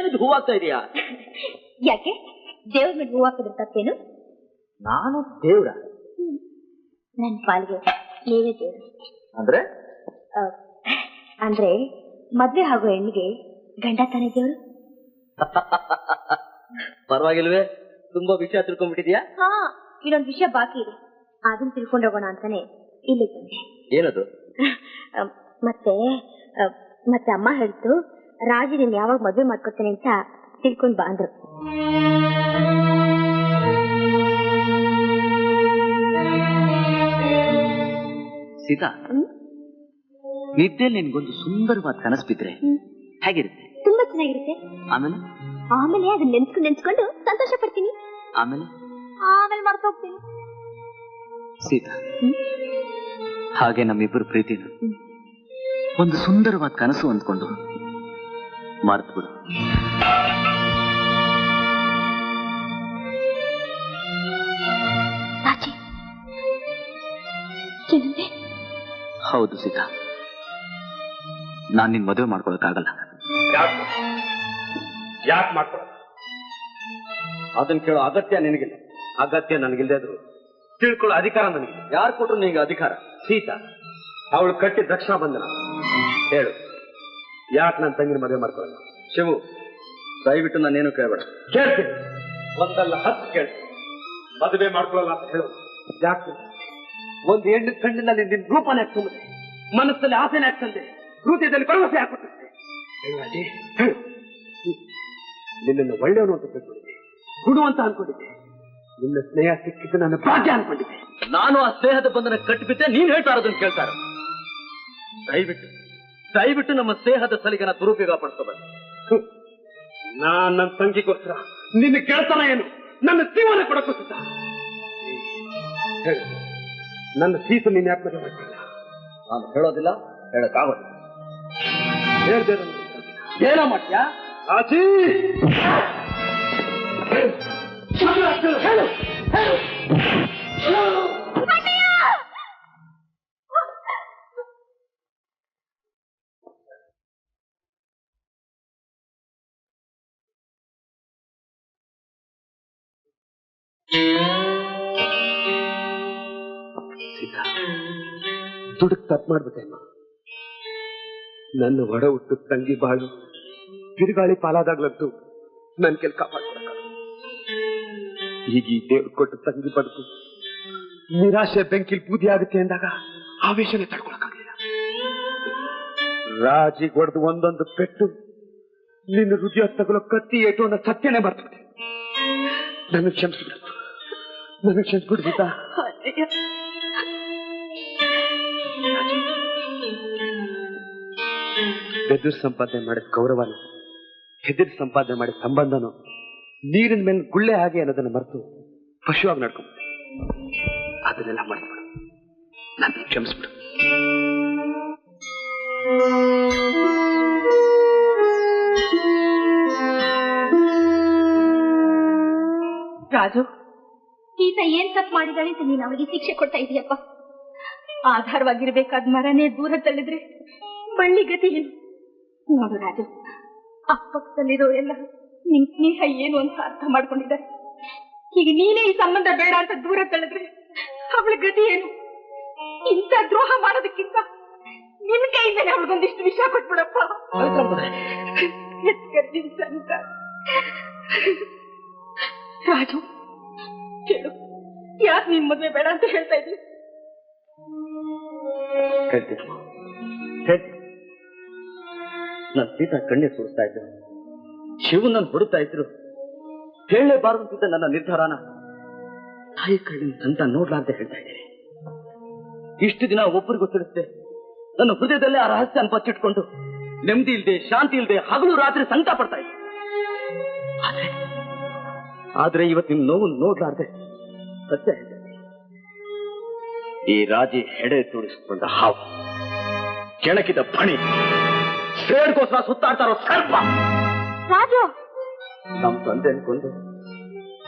ಏನಿದು ಹೂವಾಗ್ತಾ ಇದೆಯಾ? ಯಾಕೆ ದೇವ್ರ ಮೇಲೆ ಹೂ ಹಾಕಿದ್ರೆ ತಪ್ಪೇನು? ನಾನು ದೇವ್ರ? ನನ್ ಪಾಲ್ಗೆ ನೀವೇ ದೇವ್ರು. ಅಂದ್ರೆ ಅಂದ್ರೆ ಮದ್ವೆ ಆಗೋ ಹೆಣ್ಣಿಗೆ ಗಂಡ ತಾನೇ ದೇವ್ರು. ಪರವಾಗಿಲ್ವೇ, ತುಂಬಾ ವಿಷಯ ತಿಳ್ಕೊಂಡ್ಬಿಟ್ಟಿದ್ಯಾ? ಹಾ, ಇನ್ನೊಂದು ವಿಷಯ ಬಾಕಿ ಇದೆ, ಅದನ್ನ ತಿಳ್ಕೊಂಡು ಹೋಗೋಣ ಅಂತಾನೆ ಇಲ್ಲಿ ಬಂದೆ. ಏನದು? ಮತ್ತೆ ಅಮ್ಮ ಹೇಳ್ತು, ರಾಜಿ ನೀನ್ ಯಾವಾಗ ಮದ್ವೆ ಮಾಡ್ಕೊತೇನೆ ಅಂತ ತಿಳ್ಕೊಂಡ್ ಬಂದ್ರು. ಸೀತಾ, ನಿದ್ದೆಯಲ್ಲಿ ನಿನ್ಗೊಂದು ಸುಂದರವಾದ ಕನಸು ಬಿದ್ರೆ ಹೇಗಿರುತ್ತೆ? ತುಂಬಾ ಚೆನ್ನಾಗಿರುತ್ತೆ. ಆಮೇಲೆ ಅದನ್ನ ನೆನ್ಸ್ಕೊಂಡು ಸಂತೋಷ ಪಡ್ತೀನಿ. ಆಮೇಲೆ ಮರ್ತೋಗ್ತೀನಿ. ಸೀತಾ, ಹಾಗೆ ನಮ್ಮಿಬ್ಬರು ಪ್ರೀತಿನ ಒಂದು ಸುಂದರವಾದ ಕನಸು ಅಂದ್ಕೊಂಡು ಮರ್ತು ಬಿಡು. ಹೌದು ಸೀತಾ, ನಾನ್ ನಿನ್ ಮದುವೆ ಮಾಡ್ಕೊಳಕ್ಕಾಗಲ್ಲ. ಯಾಕೆ ಮಾಡ್ಕೊಳ? ಅದನ್ನ ಕೇಳೋ ಅಗತ್ಯ ನಿನಗಿಲ್ಲ. ಅಗತ್ಯ ನನಗಿಲ್ಲದೆ ಆದ್ರು ತಿಳ್ಕೊಳ್ಳೋ ಅಧಿಕಾರ ನನಗೆ. ಯಾರು ಕೊಟ್ರು ನಿನಗೆ ಅಧಿಕಾರ? ಸೀತಾ, ಅವಳು ಕಟ್ಟಿದ ರಕ್ಷಣಾ ಬಂಧನ. ಹೇಳು, ಯಾಕೆ ನನ್ನ ತಂಗಿನ ಮದುವೆ ಮಾಡ್ಕೊಳ್ಳಲ್ಲ? ಶಿವು, ದಯವಿಟ್ಟು ನಾನೇನು ಕೇಳಬೇಡ. ಕೇಳ್ತೀನಿ, ಒಂದಲ್ಲ 10 ಕೇಳ್ತೀನಿ. ಮದುವೆ ಮಾಡ್ಕೊಳ್ಳಲ್ಲ ಅಂತ ಹೇಳು. ಯಾಕೆ? ಒಂದು ಹೆಣ್ಣು ಕಣ್ಣಿನಲ್ಲಿ ನಿನ್ನ ರೂಪನೇ ಹಾಕ್ತಂದೆ, ಮನಸ್ಸಲ್ಲಿ ಆಸೆನೇ ಹಾಕ್ತಂದೆ, ಹೃದಯದಲ್ಲಿ ಭರವಸೆ ಹಾಕುತ್ತೆ. ಹೇಳು, ನಿನ್ನನ್ನು ಒಳ್ಳೆಯವನು ಅಂತ ತಿಳ್ಕೊಂಡಿದ್ದೆ, ಗುಣವಂತ ಅನ್ಕೊಂಡಿದ್ದೆ. ನಿನ್ನ ಸ್ನೇಹ ಸಿಕ್ಕಿದ್ದು ನನ್ನ ಭಾಗ್ಯ ಅನ್ಕೊಂಡಿದ್ದೆ. ನಾನು ಆ ಸ್ನೇಹದ ಬಂಧನ ಕಟ್ಟಿಬಿಟ್ಟೆ, ನೀನ್ ಹೇಳ್ತಾ ಇರೋದನ್ನ ಕೇಳ್ತಾರ. ದಯವಿಟ್ಟು ನಮ್ಮ ಸ್ನೇಹದ ಸಲಿಗೆನ ದುರುಪಯೋಗ ಪಡಿಸಬೇಡ. ನನ್ನ ತಂಗಿಗೋಸ್ಕರ ನಿನ್ನ ಗೆಳತನ ಏನು, ನನ್ನ ಜೀವನ ಕೊಡಕ್ಕೋಸ್ಕರ. ಹೇಳು, ನನ್ನ ಸೀತು ನೀನ್ ಯಾಕೆ ಮದುವೆ ಮಾಡ್ತಿಲ್ಲ? ನಾನು ಹೇಳೋದಿಲ್ಲ, ಹೇಳಕ್ಕಾಗೋದು. ಹೇಳ್ದೆ ಏನೋ ಮಾಡ್ತೀಯಾ? ಆಚಿ ಹೇಳು. ಸೀತಾ, ದುಡುಕ್ ತಪ್ಪು ಮಾಡ್ಬಿಟ್ಟೆ. ನನ್ನ ಒಡ ಹುಟ್ಟು ತಂಗಿ ಬಾಳು ಬಿರುಗಾಳಿ ಪಾಲಾದಾಗ್ಲಂತೂ ನನ್ನ ಕೆಲ ಕಾಪಾಡ್ಕೊಳಕ. ಈಗ ಈ ದೇವ್ರು ಕೊಟ್ಟು ತಂಗಿ ಬದುಕು ನಿರಾಶೆ ಬೆಂಕಿಲ್ ಬೂದಿ ಆಗುತ್ತೆ ಅಂದಾಗ ಆವೇಶನೇ ತಡ್ಕೊಳಕ್ಕಾಗಲಿಲ್ಲ. ರಾಜಿಗೆ ಹೊಡೆದು ಒಂದೊಂದು ಪೆಟ್ಟು ನಿನ್ನ ಹೃದಯ ತಗೊಳ್ಳೋ ಕತ್ತಿ ಏಟು ಅನ್ನೋ ಸತ್ಯನೇ ಬರ್ತದೆ. ನನಗೆ ಕ್ಷಮಿಸ್ಬಿಡು, ನನಗೆ ಕ್ಷಮಿಸ್ಬಿಡು ಸೀತಾ. ಬೆದರ್ ಸಂಪಾದನೆ ಮಾಡಿದ ಗೌರವನು, ಹೆದರ್ ಸಂಪಾದನೆ ಮಾಡಿದ ಸಂಬಂಧನು ನೀರಿನ ಮೇಲೆ ಗುಳ್ಳೆ ಹಾಗೆ ಅನ್ನೋದನ್ನ ಮರೆತು ಪಶುವಾಗಿ ನಡ್ಕೊಂಡು ಅದನ್ನೆಲ್ಲ ಮಾಡ್ಬಿಡು. ನನ್ನ ಕ್ಷಮಿಸ್ಬಿಡು. ರಾಜು, ಈತ ಏನ್ ತಪ್ಪು ಮಾಡಿದಾಳೆ ಅಂತ ನೀನು ಅವಳಿಗೆ ಶಿಕ್ಷೆ ಕೊಡ್ತಾ ಇದೀಯಪ್ಪ. ಆಧಾರವಾಗಿರ್ಬೇಕಾದ ಮರನೇ ದೂರ ತಳ್ಳಿದ್ರೆ ಬಳ್ಳಿ ಗತಿ ಏನು? ನೋಡು ರಾಜು, ಅಪ್ಪಕ್ಕದಲ್ಲಿರೋ ಎಲ್ಲ ನಿಮ್ ಸ್ನೇಹ ಏನು ಅಂತ ಅರ್ಥ ಮಾಡ್ಕೊಂಡಿದ್ದಾರೆ. ಈಗ ನೀನೇ ಈ ಸಂಬಂಧ ಬೇಡ ಅಂತ ದೂರ ತಳ್ಳಿದ್ರೆ ಅವಳ ಗತಿ ಏನು? ಇಂಥ ದ್ರೋಹ ಮಾಡೋದಕ್ಕಿಂತ ನಿನ್ ಕೈಯಿಂದಲೇ ಅವಳಿಗೊಂದಿಷ್ಟು ವಿಷ ಕೊಟ್ಬಿಡಪ್ಪ. ಅಂತ ರಾಜು, ಕೇಳು, ಯಾಕೆ ನಿನ್ ಮದುವೆ ಬೇಡ ಅಂತ ಹೇಳ್ತಾ ಇದ್ದೀನಿ? ನನ್ನ ಸೀತಾ ಕಣ್ಣೀರ್ ಸುರಿಸ್ತಾ ಇದ್ರು, ಶಿವು ನನ್ನ ಹುಡುಕ್ತಾ ಇದ್ರು. ಹೇಳಲೇಬಾರದು ನನ್ನ ನಿರ್ಧಾರನ ತಾಯಿ ಕಣ್ಣಿನ ಸಂತ ನೋಡ್ಲಾರ್ದೆ ಹೇಳ್ತಾ ಇದ್ದೀನಿ. ಇಷ್ಟು ದಿನ ಒಬ್ಬರಿಗೂ ತಿಳಿಸ್ದೆ ನನ್ನ ಹೃದಯದಲ್ಲೇ ಆ ರಹಸ್ಯ ಬಚ್ಚಿಟ್ಕೊಂಡು ನೆಮ್ಮದಿ ಇಲ್ದೆ, ಶಾಂತಿ ಇಲ್ದೆ, ಹಗಲು ರಾತ್ರಿ ಸಂಕಟ ಪಡ್ತಾ ಇದ್ದೆ. ಆದ್ರೆ ಇವತ್ತು ನಿಮ್ ನೋವು ನೋಡ್ಲಾರ್ದೆ ಸತ್ಯ ಹೇಳ್ತೇನೆ. ಈ ರಾಜಿ ಹೆಡೆ ತೋಡಿಸಿಕೊಂಡ ಹಾವು, ಕೆಣಕಿದ ಫಣಿ, ಸೇಡ್ಗೋಸ್ಕರ ಸುತ್ತಾಡ್ತಾರೋ ಸರ್ಪ. ರಾಜು, ನಮ್ ತಂದೆ ಅನ್ಕೊಂಡು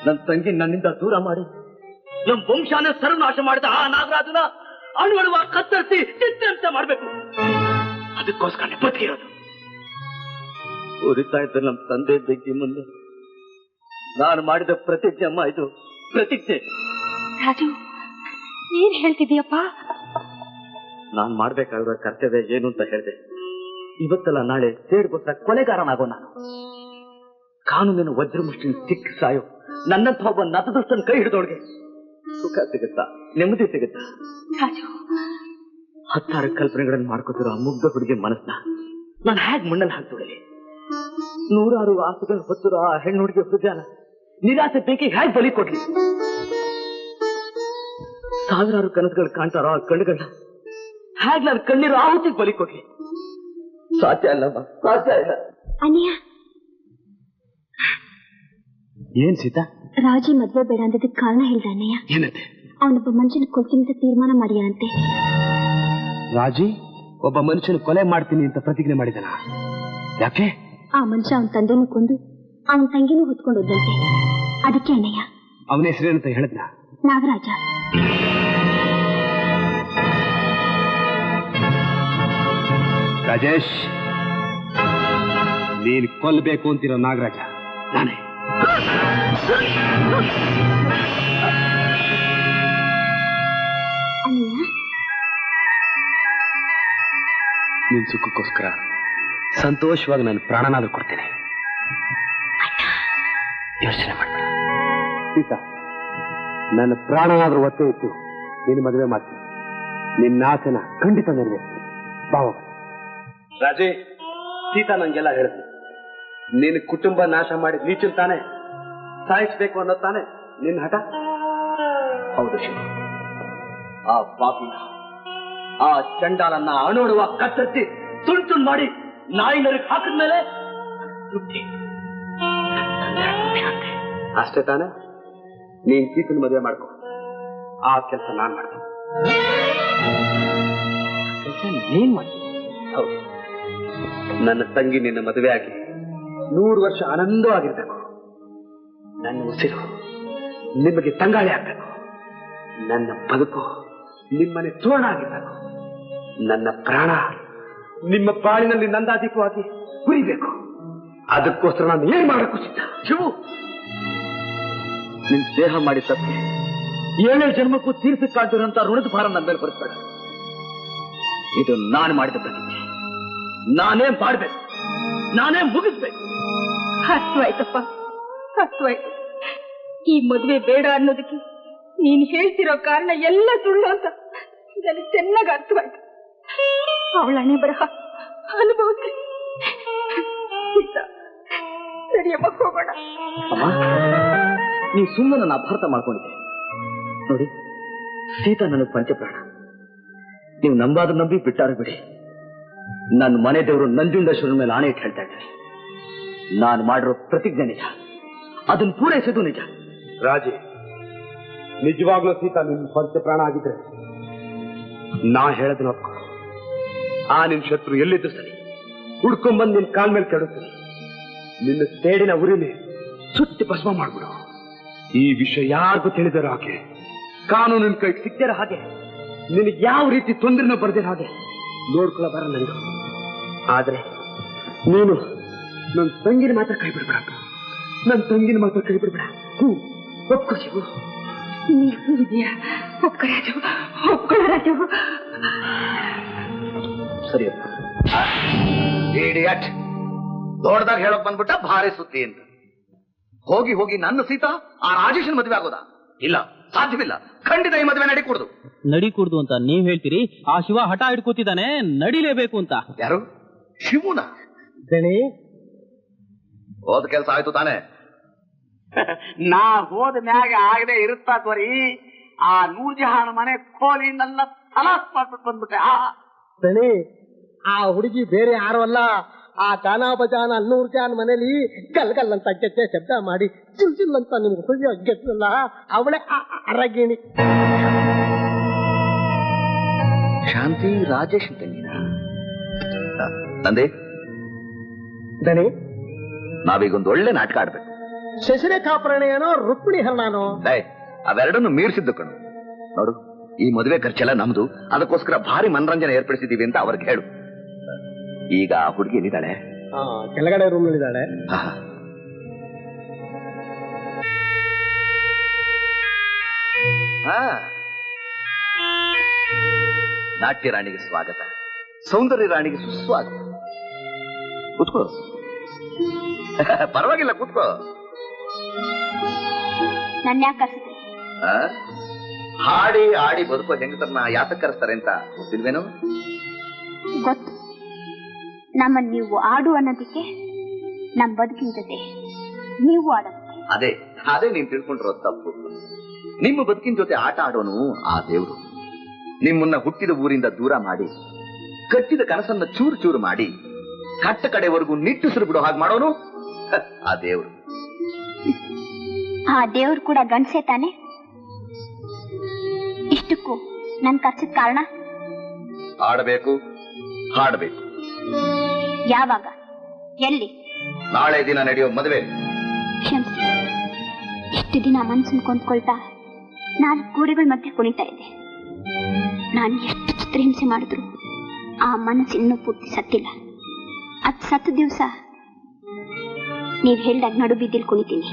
ನನ್ ತಂಗಿ ನನ್ನಿಂದ ದೂರ ಮಾಡಿ ನಮ್ ವಂಶಾನ ಸರ್ವನಾಶ ಮಾಡಿದ ಆ ನಾಗರಾಜನ ಅಣುವಳುವ ಕತ್ತರಿಸಿ ಚಿತ್ರಹಿಂಸೆ ಮಾಡ್ಬೇಕು. ಅದಕ್ಕೋಸ್ಕರ ಬದುಕಿರೋದು. ಉರಿತಾ ಇದ್ದ ನಮ್ಮ ತಂದೆ ಬೆಂಕಿ ಮುಂದೆ ನಾನು ಮಾಡಿದ ಪ್ರತಿಜ್ಞೆ ಅಮ್ಮ, ಇದು ಪ್ರತಿಜ್ಞೆ. ರಾಜು, ಏನ್ ಹೇಳ್ತಿದೀಯಪ್ಪ? ನಾನ್ ಮಾಡ್ಬೇಕಾಗಿರೋ ಕರ್ತವ್ಯ ಏನು ಅಂತ ಹೇಳಿದೆ. ಇವತ್ತಲ್ಲ ನಾಳೆ ಸೇಡ್ಗೊತ್ತ ಕೊಲೆಗಾರನಾಗೋ ನಾನು. ಕಾನೂನಿನ ವಜ್ರಮುಷ್ಟಿನ ಸಿಕ್ಕ ಸಾಯೋ ನನ್ನಂತ ಒಬ್ಬ ನತದೃಷ್ಟನ ಕೈ ಹಿಡಿದೋಳ್ಗೆ ಸುಖ ಸಿಗುತ್ತಾ, ನೆಮ್ಮದಿ ಸಿಗುತ್ತಾ? ರಾಜು, 10 ಕಲ್ಪನೆಗಳನ್ನು ಮಾಡ್ಕೋತಿರೋ ಆ ಮುಗ್ಧ ಹುಡುಗಿ ಮನಸ್ಸನ್ನ ನಾನು ಹೇಗ್ ಮಣ್ಣಲ್ಲಿ ಹಾಕ್ತೊಡಲಿ? 100 ಆಸೆಗಳು ಹೊತ್ತಿರೋ ಆ ಹೆಣ್ಣು ಹುಡುಗಿ ಹೃದಯನ ನಿರಾಸೆ ಬೇಕಿ ಹೇಗ್ ಬಲಿ ಕೊಡ್ಲಿ? 1000 ಕನಸುಗಳು ಕಾಣ್ತಾರೋ ಆ ಕಣ್ಣುಗಳನ್ನ ಹೇಗ್ ನಾನು ಕಣ್ಣೀರು ಆಹುತಿಗೆ ಬಲಿ ಕೊಡ್ಲಿ? ಸಾಧ್ಯ ಅಲ್ಲಮ್ಮ, ಸಾಧ್ಯ ಇಲ್ಲ. ಅನಿಯ, ಏನ್ ಸೀತಾ? ರಾಜಿ ಮದ್ವೆ ಬೇಡ ಅಂದದಕ್ಕೆ ಕಾರಣ ಹೇಳ್ದ ಅಣ್ಣಯ್ಯ. ಏನಂತೆ? ಅವನೊಬ್ಬ ಮನುಷ್ಯನ ಕೊಲ್ತೀನಿ ಅಂತ ತೀರ್ಮಾನ ಮಾಡಿಯಾನಂತೆ. ರಾಜಿ ಒಬ್ಬ ಮನುಷ್ಯನ ಕೊಲೆ ಮಾಡ್ತೀನಿ ಅಂತ ಪ್ರತಿಜ್ಞೆ ಮಾಡಿದನ? ಯಾಕೆ? ಆ ಮನುಷ್ಯ ಅವನ ತಂದೆನೂ ಕೊಂದು ಅವನ ತಂಗಿನೂ ಹೊತ್ಕೊಂಡು ಹೋದಂತೆ. ಅದಕ್ಕೆ ಅಣ್ಣಯ್ಯ. ಅವನ ಹೆಸರೇನಂತ ಹೇಳಿದ್ನ? ನಾಗರಾಜ. ರಾಜೇಶ್, ನೀನ್ ಕೊಲ್ಬೇಕು ಅಂತಿರೋ ನಾಗರಾಜ ನಾನೇ. ಅಣ್ಣಯ್ಯ, ನಿನ್ ಸುಖಕ್ಕೋಸ್ಕರ ಸಂತೋಷವಾಗಿ ನಾನು ಪ್ರಾಣನಾದ್ರೂ ಕೊಡ್ತೇನೆ. ಯೋಚನೆ ಮಾಡ್ಬೇಡ ಸೀತಾ, ನನ್ನ ಪ್ರಾಣನಾದ್ರೂ ಒತ್ತೆ ಇತ್ತು ನೀನು ಮದುವೆ ಮಾಡ್ತೀನಿ. ನಿನ್ನ ಆಸೆನ ಖಂಡಿತ ನೆರವೇರಿಸ್ತೀನಿ. ಬಾವ. ರಾಜೇ, ಸೀತಾ ನಂಗೆಲ್ಲ ಹೇಳಿದ್ಲು. ನಿನ್ನ ಕುಟುಂಬ ನಾಶ ಮಾಡಿ ನೀಚನ್ ತಾನೆ ಸಾಯಿಸ್ಬೇಕು ಅನ್ನೋದು ತಾನೆ ನಿನ್ನ ಹಠ? ಹೌದು ಶಿವ. ಆ ಪಾಪಿನ, ಆ ಚಂಡಾಲನ್ನ ಅಣೋಡುವ ಕತ್ತರಿಸಿ ತುಂಡು ಮಾಡಿ ನಾಯಿನರಿಗೆ ಹಾಕಿದ್ಮೇಲೆ ತೃಪ್ತಿ. ಅಷ್ಟೇ ತಾನೆ? ನೀನ್ ಸೀತನ ಮದುವೆ ಮಾಡ್ಕೊ, ಆ ಕೆಲಸ ನಾನ್ ಮಾಡ್ತೀನಿ. ನೀನ್ ಮಾಡ್ತೀನಿ? ಹೌದು. ನನ್ನ ತಂಗಿ ನಿನ್ನ ಮದುವೆ ಆಗಿ 100 ವರ್ಷ ಆನಂದವಾಗಿರ್ಬೇಕು. ನನ್ನ ಉಸಿರು ನಿಮಗೆ ತಂಗಾಳಿ ಆಗ್ಬೇಕು. ನನ್ನ ಬದುಕು ನಿಮ್ಮನೆ ತೋರಣ ಆಗಿರ್ಬೇಕು. ನನ್ನ ಪ್ರಾಣ ನಿಮ್ಮ ಬಾಳಿನಲ್ಲಿ ನಂದಾದೀಪವಾಗಿ ಉರಿಬೇಕು. ಅದಕ್ಕೋಸ್ಕರ ನಾನು ಏನ್ ಮಾಡಬೇಕು ಸಿದ್ಧ? ಶಿವು, ನಿನ್ ದೇಹ ಮಾಡಿ ತಪ್ಪಿ 7 ಜನ್ಮಕ್ಕೂ ತೀರ್ಸಕ್ಕಾಗಿರೋಂತ ಋಣದ ಭಾರ ನನ್ನ ಮೇಲೆ ಬರೆಸ್ಬೇಡ. ಇದು ನಾನು ಮಾಡಿದ ಪ್ರತಿಜ್ಞೆ. ನಾನೇ ಮಾಡ್ಬೇಕು, ನಾನೇ ಮುಗಿಸ್ಬೇಕು. ಅರ್ಥವಾಯ್ತಪ್ಪ, ಅರ್ಥವಾಯ್ತು. ಈ ಮದುವೆ ಬೇಡ ಅನ್ನೋದಕ್ಕೆ ನೀನ್ ಹೇಳ್ತಿರೋ ಕಾರಣ ಎಲ್ಲ ಸುಳ್ಳು ಅಂತ ನನಗೆ ಚೆನ್ನಾಗಿ ಅರ್ಥವಾಯ್ತು. ಅವಳ ಹಣೆ ಬರಹ ಅನುಭವಿಸಿ ಸರಿಯಮ್ಮ, ಹೋಗೋಣ. ಅಮ್ಮ, ನೀ ಸುಮ್ಮನೆ ನನ್ನ ಅಪಾರ್ಥ ಮಾಡ್ಕೊಂಡಿದ್ದೆ ನೋಡಿ. ಸೀತಾ ನನಗೆ ಪಂಚಪ್ರಾಣ. ನೀವು ನಂಬಾದ್ರೂ ನಂಬಿ ಬಿಟ್ಟಾರು ಬಿಡಿ. ನನ್ನ ಮನೆ ದೇವರು ನಂಜುಂಡೇಶ್ವರನ ಮೇಲೆ ಆಣೆ ಇಟ್ಟು ಹೇಳ್ತಾ ಇದ್ದಾರೆ. ನಾನು ಮಾಡಿರೋ ಪ್ರತಿಜ್ಞೆ ನಿಜ, ಅದನ್ನು ಪೂರೈಸೋದು ನಿಜ. ರಾಜಿ, ನಿಜವಾಗ್ಲೂ ಸೀತಾ ನಿನ್ ಪಂಚಪ್ರಾಣ ಆಗಿದ್ರೆ ನಾ ಹೇಳೋದನ್ನ ಒಪ್ಕೊ. ಆ ನಿನ್ ಶತ್ರು ಎಲ್ಲಿದ್ದು ಸರಿ, ಹುಡ್ಕೊಂಡ್ಬಂದು ನಿನ್ ಕಾಲ್ ಮೇಲೆ ಕೆಡುತ್ತೀನಿ. ನಿನ್ನ ಸೇಡಿನ ಉರಿಲಿ ಸುತ್ತಿ ಭಸ್ಮ ಮಾಡ್ಬಿಡು. ಈ ವಿಷಯ ಯಾರಿಗೂ ತಿಳಿದಿರೋ ಹಾಗೆ, ಕಾನೂನಿನ ಕೈಗೆ ಸಿಕ್ಕಿರೋ ಹಾಗೆ, ನಿನಗೆ ಯಾವ ರೀತಿ ತೊಂದರೆನೂ ಬರ್ದಿರೋ ಹಾಗೆ ನೋಡ್ಕೊಳ್ಳೋ ಬರ ನನಗೆ. ಆದ್ರೆ ನೀನು ನನ್ನ ತಂಗಿನ ಮಾತ್ರ ಕೈ ಬಿಡ್ಬೇಡ. ನನ್ನ ತಂಗಿನ ಮಾತ್ರ ಕೈ ಬಿಡ್ಬೇಡ. ಒಪ್ಕೋ ಶಿವು. ಇದೆಯಾ? ಒಪ್ಕೊ ರಾಜು, ಒಪ್ಕೊ ರಾಜು. ಸರಿಯಪ್ಪ. ಇಡಿಯಟ್, ದೊಡ್ಡದಾಗ ಹೇಳಕ್ ಬಂದ್ಬಿಟ್ಟ ಭಾರಿ ಸುದ್ದಿ ಅಂತ. ಹೋಗಿ ಹೋಗಿ ನನ್ನ ಸೀತಾ ಆ ರಾಜೇಶನ್ ಮದುವೆ ಆಗೋದಾ? ಇಲ್ಲ, ಸಾಧ್ಯವಿಲ್ಲ. ಖಂಡಿತ ಈ ಮದುವೆ ನಡಿಕೂಡ್ದು. ನಡಿಕೂಡ್ದು ಅಂತ ನೀವ್ ಹೇಳ್ತೀರಿ, ಆ ಶಿವ ಹಠ ಹಿಡ್ಕೋತಿದ್ದಾನೆ ನಡಿಲೇಬೇಕು ಅಂತ. ಯಾರು? ಶಿವನ? ಹೋದ ಕೆಲಸ ಆಯ್ತು ತಾನೆ? ನಾ ಹೋದ ಮ್ಯಾಗ ಆಗದೆ ಇರುತ್ತಾ ತ್ವರಿ. ಆ ನೂರ್ಜಹಾನ್ ಮನೆ ಕೋಲಿನೆಲ್ಲ ತಲಾಸ್ ಮಾಡ್ಬಿಟ್ಟು ಬಂದ್ಬಿಟ್ಟೆ. ದಣಿ, ಆ ಹುಡುಗಿ ಬೇರೆ ಯಾರು ಅಲ್ಲ, ಆ ಚಾನಾ ಬಜಾನ ನೂರ್ ಜಾನ್ ಮನೇಲಿ ಗಲ್ ಗಲ್ ಅಂತ ಗೆಜ್ಜೆ ಶಬ್ದ ಮಾಡಿ ಚಿಲ್ ಚಿಲ್ ಅಂತ ನಿಮ್ಗೆ ಹುಡುಗಿ ಗೆದ್ದಲ್ಲ, ಅವಳೇ ಅರಗಿಣಿ. ಶಾಂತಿ ರಾಜೇಶ್ ತಂಗಿನ ತಂದೆ. ದಣಿ, ನಾವೀಗೊಂದು ಒಳ್ಳೆ ನಾಟಕ ಆಡ್ಬೇಕು. ಶಶಿರೇಖಾಪರಣೇನೋ ರುಕ್ಮಿಣಿ ಹರಣನೋ ಅವೆರಡನ್ನು ಮೀರಿಸಿದ್ದು ಕಣು. ನೋಡು, ಈ ಮದುವೆ ಖರ್ಚೆಲ್ಲ ನಮ್ದು, ಅದಕ್ಕೋಸ್ಕರ ಭಾರಿ ಮನರಂಜನೆ ಏರ್ಪಡಿಸಿದೀವಿ ಅಂತ ಅವ್ರಿಗೆ ಹೇಳು. ಈಗ ಹುಡುಗಿ ಏನಿದ್ದಾಳೆ ಕೆಳಗಡೆ ರೂಮ್ ನಲ್ಲಿದ್ದಾಳೆ. ನಾಟ್ಯ ರಾಣಿಗೆ ಸ್ವಾಗತ, ಸೌಂದರ್ಯ ರಾಣಿಗೆ ಸುಸ್ವಾಗತ. ಕೂತ್ಕೋ. ಪರವಾಗಿಲ್ಲ, ಕೂತ್ಕೋ. ನನ್ನ ಯಾಕೆ ಕರ್ಸಿದ್ರಿ? ಹಾಡಿ ಆಡಿ ಬದುಕೋ ಹೆಂಗಸರನ್ನ ಯಾತಕ್ಕೆ ಕರೆಸ್ತಾರೆ ಅಂತ ಗೊತ್ತಿಲ್ವೇನೋ? ಗೊತ್ತು. ನಮ್ಮನ್ನು ನೀವು ಆಡು ಅನ್ನೋದಕ್ಕೆ, ನಮ್ಮ ಬದುಕಿನ ಜೊತೆ ನೀವು ಆಡೋದಕ್ಕೆ. ಅದೇ ಅದೇ ನೀನ್ ತಿಳ್ಕೊಂಡಿರೋ ತಪ್ಪು. ನಿಮ್ಮ ಬದುಕಿನ ಜೊತೆ ಆಟ ಆಡೋನು ಆ ದೇವ್ರು. ನಿಮ್ಮನ್ನ ಹುಟ್ಟಿದ ಊರಿಂದ ದೂರ ಮಾಡಿ, ಕಟ್ಟಿದ ಕನಸನ್ನ ಚೂರು ಚೂರು ಮಾಡಿ, ಕಟ್ಟ ಕಡೆವರೆಗೂ ನಿಟ್ಟುಸಿರು ಬಿಡೋ ಹಾಗೆ ಮಾಡೋನು ಆ ದೇವ್ರು. ಆ ದೇವ್ರು ಕೂಡ ಗಂಡಸೇ ತಾನೆ? ಇಷ್ಟಕ್ಕೂ ನನ್ ಕರ್ಸಿದ ಕಾರಣ? ಆಡಬೇಕು, ಹಾಡಬೇಕು. ಯಾವಾಗ, ಎಲ್ಲಿ? ನಾಳೆ ದಿನ ನಡೆಯೋ ಮದುವೆ. ಕ್ಷಮಿಸಿ, ಇಷ್ಟು ದಿನ ಮನ್ಸನ್ ಕೊಂಡ್ಕೊಳ್ತಾ 4 ಗೋಡೆಗಳ ಮಧ್ಯೆ ಕುಣಿತಾ ಇದ್ದೆ. ನಾನು ಎಷ್ಟು ಚಿತ್ರಹಿಂಸೆ ಮಾಡಿದ್ರು ಆ ಮನಸ್ಸು ಇನ್ನೂ ಪೂರ್ತಿ ಸತ್ತಿಲ್ಲ. ಅದ್ ಸತ್ತ ದಿವಸ ನೀವ್ ಹೇಳ್ದಾಗ ನಡು ಬಿದ್ದಿಲ್ ಕುಣಿತೀನಿ.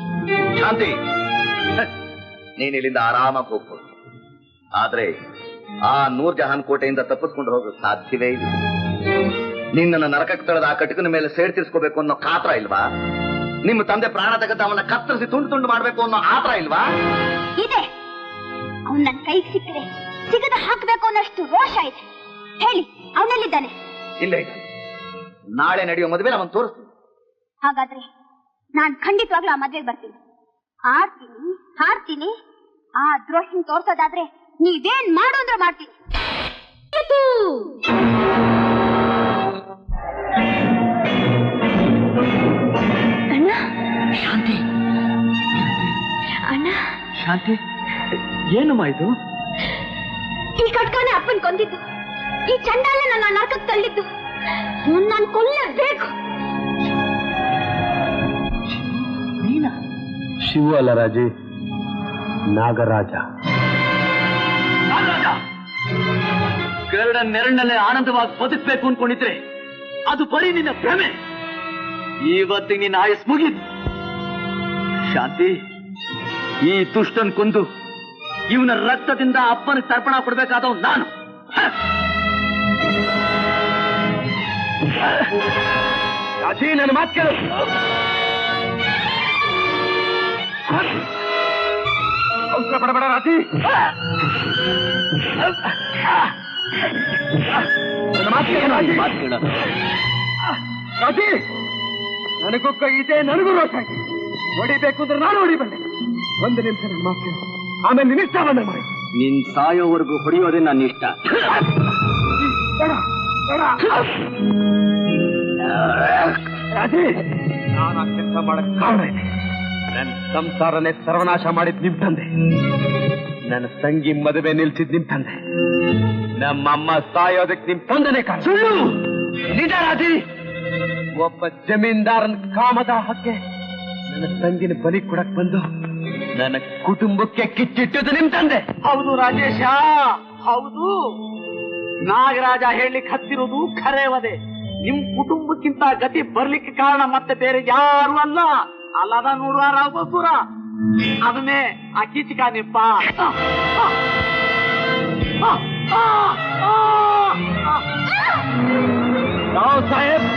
ಶಾಂತಿ, ನೀನ್ ಇಲ್ಲಿಂದ ಆರಾಮಾಗಿ ಹೋಗ್ಬೋದು. ಆದ್ರೆ ಆ ನೂರ್ ಜಹಾನ್ ಕೋಟೆಯಿಂದ ತಪ್ಪಿಸ್ಕೊಂಡು ಹೋಗೋದು ಸಾಧ್ಯವೇ ಇಲ್ಲ. ನಿನ್ನನ್ನು ನರಕಕ್ಕೆ ತಳೆದ ಆ ಕಟಕನ ಮೇಲೆ ಸೇಡ್ ತೀರ್ಸ್ಕೋಬೇಕು ಅನ್ನೋ ಕಾತರ ಇಲ್ವಾ? ನಿಮ್ಮ ತಂದೆ ಪ್ರಾಣ ತೆಗೆದ ಅವನ್ನ ಕತ್ತರಿಸಿ ತುಂಡು ತುಂಡು ಮಾಡ್ಬೇಕು ಅನ್ನೋ ಆತರ ಇಲ್ವಾ? ಇದೆ. ಅವನ್ ನನ್ ಕೈಗೆ ಸಿಕ್ಕರೆ ಸಿಗದ ಹಾಕ್ಬೇಕು ಅನ್ನೋಷ್ಟು ರೋಷ ಇದೆ. ಹೇಳಿ, ಅವನಲ್ಲಿದ್ದಾನೆ? ಇಲ್ಲ, ನಾಳೆ ನಡೆಯೋ ಮದುವೆ ಅವನ್ ತೋರಿಸ್ತೀನಿ. ಹಾಗಾದ್ರೆ ನಾನ್ ಖಂಡಿತವಾಗ್ಲೂ ಆ ಮದ್ವೆಗೆ ಬರ್ತೀನಿ, ಆಡ್ತೀನಿ, ಹಾಡ್ತೀನಿ. ಆ ದ್ರೋಹಿನ ತೋರ್ಸೋದಾದ್ರೆ ನೀವೇನ್ ಮಾಡು ಅಂದ್ರೆ ಮಾಡ್ತೀನಿ. ಅಣ್ಣ, ಶಾಂತಿ, ಅಣ್ಣ. ಶಾಂತಿ, ಏನಮ್ಮ ಇದು? ಈ ಕಟ್ಕಾನೆ ಅಪ್ಪನ್ ಕೊಂದಿದ್ದು, ಈ ಚಂಡಾಲ ನನ್ನ ನರಕಕ್ಕೆ ತಳ್ಳಿದ್ದು. ನಾನು ಕೊಲ್ಲಬೇಕು. ಶಿವ ಅಲ್ಲ ರಾಜಿ, ನಾಗರಾಜ. ಗರುಡ ನೆರಳಲ್ಲೇ ಆನಂದವಾಗಿ ಬದುಕಬೇಕು ಅನ್ಕೊಂಡಿದ್ರೆ ಅದು ಬರೀ ನಿನ್ನ ಭ್ರಮೆ. ಇವತ್ತಿಗೆ ನಿನ್ನ ಆಯಸ್ ಮುಗಿದು. ಶಾಂತಿ, ಈ ದುಷ್ಟನ್ ಕೊಂದು ಇವನ ರಕ್ತದಿಂದ ಅಪ್ಪನ ತರ್ಪಣ ಕೊಡ್ಬೇಕಾದವ್ ನಾನು. ರಾಜಿ, ನನ್ನ ಮಾತು ಕೇಳು. ಅವಸರ ಪಡಬೇಡ ರಾಜಿ. ನನ್ನ ಮಾತು ಕೇಳು ರಾಜಿ. ನನಗೂ ಕೈ ಇದೆ, ನನಗೂ ರೋಷ ಇದೆ. ಹೊಡಿಬೇಕು ಅಂದ್ರೆ ನಾನು ಹೊಡಿಬಲ್ಲೆ. 1 ನಿಮಿಷ ನನ್ನ ಮಾತು ಕೇಳು, ಆಮೇಲೆ ನಿನ್ನ ಇಷ್ಟ ಬಂದ ಮಾಡಿ. ನಿನ್ ಸಾಯೋವರೆಗೂ ಹೊಡೆಯೋದೇ ನನ್ನ ಇಷ್ಟ. ರಾಜಿ, ನಾನು ಆ ಕೆಲಸ ಮಾಡಕ್ ಕಾರಣ ಇದೆ. ನನ್ನ ಸಂಸಾರನೇ ಸರ್ವನಾಶ ಮಾಡಿದ್ ನಿಮ್ ತಂದೆ, ನನ್ನ ತಂಗಿ ಮದುವೆ ನಿಲ್ಸಿದ್ ನಿಮ್ ತಂದೆ, ನಮ್ಮಮ್ಮ ಸಾಯೋದಕ್ಕೆ ನಿಮ್ ತಂದೆನೇ ಕಾರಣ. ಸುಳ್ಳು, ನಿಜ ರಾಜಿ. ಒಬ್ಬ ಜಮೀನ್ದಾರನ ಕಾಮದ ಹಕ್ಕೆ ನನ್ನ ತಂಗಿನ ಬಲಿ ಕೊಡಕ್ ಬಂದು ನನ್ನ ಕುಟುಂಬಕ್ಕೆ ಕಿಚ್ಚಿಟ್ಟದು ನಿಮ್ ತಂದೆ. ಹೌದು ರಾಜೇಶ, ಹೌದು. ನಾಗರಾಜ ಹೇಳಲಿಕ್ಕೆ ಹತ್ತಿರೋದು ಖರೇವದೆ. ನಿಮ್ ಕುಟುಂಬಕ್ಕಿಂತ ಗತಿ ಬರ್ಲಿಕ್ಕೆ ಕಾರಣ ಮತ್ತೆ ಬೇರೆ ಯಾರು ಅಲ್ಲ, ಅಲ್ಲದ 100 ಬಸೂರ. ಅದನ್ನೇ ಆ ಕೀಚಿಕ ನಿಪ್ಪ. ಸಾಹೇಬ್,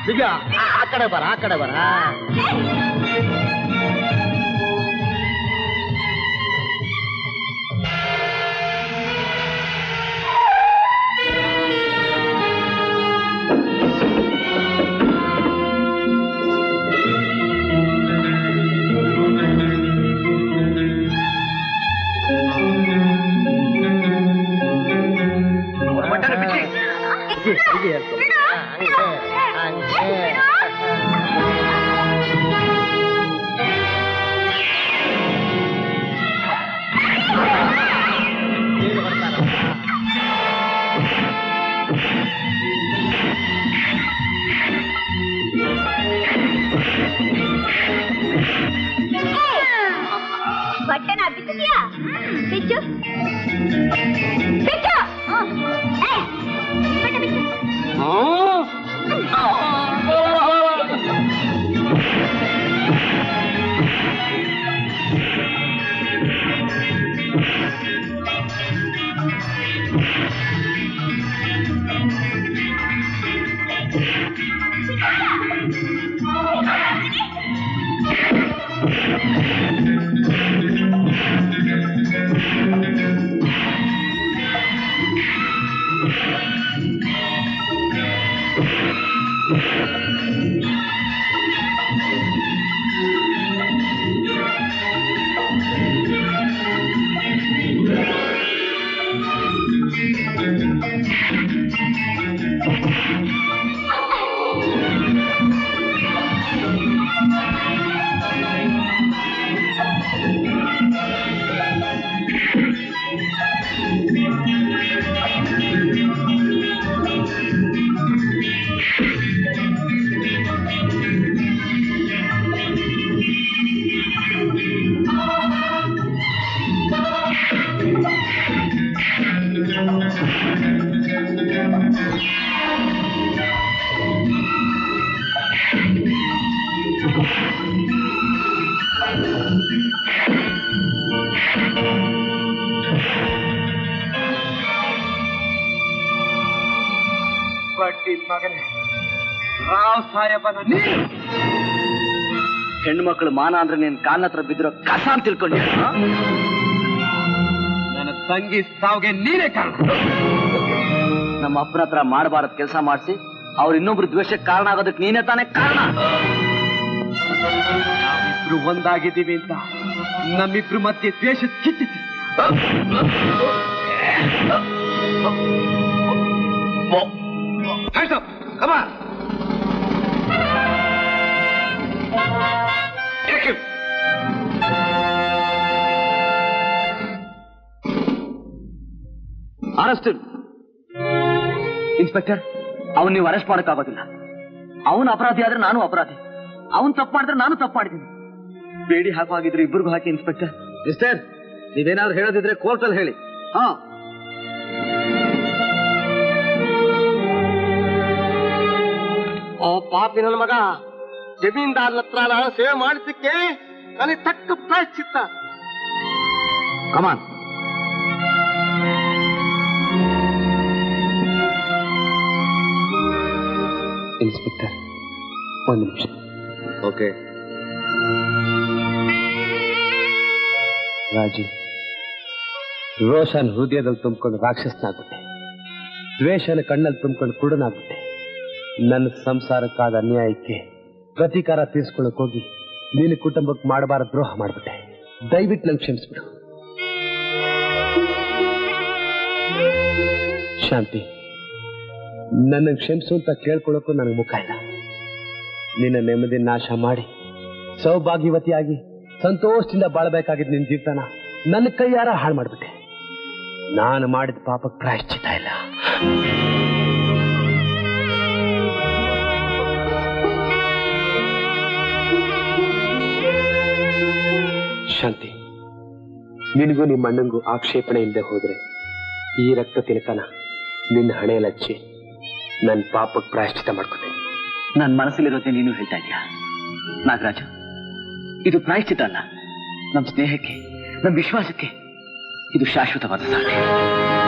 ದಿವ್ಯ, ಆ ಕಡೆ ಬರ, ಆ ಕಡೆ ಬರ. ಬಟ್ಟೆನ ಬಿಚ್ಚಿದ್ಯಾ? ಬಿಚ್ಚು ಬಿಚ್ಚು. ಬಟ್ಟೆ ಬಿಚ್ಚು. ಮಗನೇ, ರಾವ್ ಸಾಹೇಬನ ನೀನು ಹೆಣ್ಮಕ್ಳು ಮಾನ ಅಂದ್ರೆ ನೀನ್ ಕಾಲ ಹತ್ರ ಬಿದ್ದಿರೋ ಕಸ ಅಂತ ತಿಳ್ಕೊಂಡಿ. ನನ್ನ ತಂಗಿ ಸಾವ್ಗೆ ನೀನೇ ಕಾರಣ. ನಮ್ಮ ಅಪ್ಪನ ಹತ್ರ ಮಾಡಬಾರದ್ ಕೆಲಸ ಮಾಡಿಸಿ ಅವ್ರ ಇನ್ನೊಬ್ರು ದ್ವೇಷಕ್ಕೆ ಕಾರಣ ಆಗೋದಕ್ಕೆ ನೀನೇ ತಾನೇ ಕಾರಣ. ನಾವಿಬ್ರು ಒಂದಾಗಿದ್ದೀವಿ ಅಂತ ನಮ್ಮಿಬ್ರು ಮಧ್ಯೆ ದ್ವೇಷ ಕಿತ್ತಿತ್ತು. Come on. Take him. Arrest inspector, ಅವನ್ ನೀವು ಅರೆಸ್ಟ್ ಮಾಡಕ್ಕಾಗೋದಿಲ್ಲ. ಅವನು ಅಪರಾಧಿ ಆದ್ರೆ ನಾನು ಅಪರಾಧಿ, ಅವನ್ ತಪ್ಪು ಮಾಡಿದ್ರೆ ನಾನು ತಪ್ಪು ಮಾಡಿದ್ದೀನಿ. ಬೇಡಿ ಹಾಕುವಾಗಿದ್ರೆ ಇಬ್ಬರಿಗೂ ಹಾಕಿ ಇನ್ಸ್ಪೆಕ್ಟರ್. ಮಿಸ್ಟರ್, ನೀವೇನಾದ್ರು ಹೇಳೋದಿದ್ರೆ ಕೋರ್ಟಲ್ಲಿ ಹೇಳಿ. ಹಾ, ಓ ಪಾಪಿ ನನ್ನ ಮಗ, ಜಮೀನ್ದಾರ್ ಹತ್ರ ನಾನು ಸೇವೆ ಮಾಡಿದ್ದಕ್ಕೆ ನನಗೆ ತಕ್ಕ ಪ್ರಾಯಶ್ಚಿತ್ತ. ಕಮಾನ್. ಇನ್ಸ್ಪೆಕ್ಟರ್, ಒಂದು ನಿಮಿಷ. ಓಕೆ. ರಾಜು, ರೋಷನ್ ಹೃದಯದಲ್ಲಿ ತುಂಬಿಕೊಂಡು ರಾಕ್ಷಸನಾಗ್ಬಿಟ್ಟೆ, ದ್ವೇಷನ ಕಣ್ಣಲ್ಲಿ ತುಂಬಿಕೊಂಡು ಕುರುಡನಾಗ್ಬಿಟ್ಟೆ. ನನ್ನ ಸಂಸಾರಕ್ಕಾದ ಅನ್ಯಾಯಕ್ಕೆ ಪ್ರತೀಕಾರ ತೀರ್ಸ್ಕೊಳಕ್ ಹೋಗಿ ನಿನ್ನ ಕುಟುಂಬಕ್ಕೆ ಮಾಡಬಾರ ದ್ರೋಹ ಮಾಡ್ಬಿಟ್ಟೆ. ದಯವಿಟ್ಟು ನಂಗೆ ಕ್ಷಮಿಸ್ಬಿಡು. ಶಾಂತಿ, ನನ್ನ ಕ್ಷಮಿಸು ಅಂತ ಕೇಳ್ಕೊಳ್ಳೋಕ್ಕೂ ನನಗೆ ಮುಖ ಇಲ್ಲ. ನಿನ್ನ ನೆಮ್ಮದಿ ನಾಶ ಮಾಡಿ ಸೌಭಾಗ್ಯವತಿಯಾಗಿ ಸಂತೋಷದಿಂದ ಬಾಳ್ಬೇಕಾಗಿದ್ದು ನಿನ್ನ ಜೀವನ ನನ್ನ ಕೈಯಾರ ಹಾಳು ಮಾಡ್ಬಿಟ್ಟೆ. ನಾನು ಮಾಡಿದ ಪಾಪಕ್ಕೆ ಪ್ರಾಯಶ್ಚಿತ್ತ ಇಲ್ಲ. ಶಾಂತಿ, ನಿನಗೂ ನಿಮ್ಮ ಅಣ್ಣಂಗೂ ಆಕ್ಷೇಪಣೆ ಇಲ್ಲದೆ ಹೋದ್ರೆ ಈ ರಕ್ತ ತಿಲಕನ ನಿನ್ನ ಹಣೆಯಲ್ಲಚ್ಚಿ ನನ್ನ ಪಾಪಕ್ಕೆ ಪ್ರಾಯಶ್ಚಿತ್ತ ಮಾಡ್ಕೊತೇನೆ. ನನ್ನ ಮನಸ್ಸಲ್ಲಿರೋದೇ ನೀನು ಹೇಳ್ತಾ ಇದೀಯಾ ನಾಗರಾಜು. ಇದು ಪ್ರಾಯಶ್ಚಿತ್ತ ಅಲ್ಲ, ನಮ್ಮ ಸ್ನೇಹಕ್ಕೆ, ನಮ್ಮ ವಿಶ್ವಾಸಕ್ಕೆ ಇದು ಶಾಶ್ವತವಾದ ಸಾಕ್ಷಿ.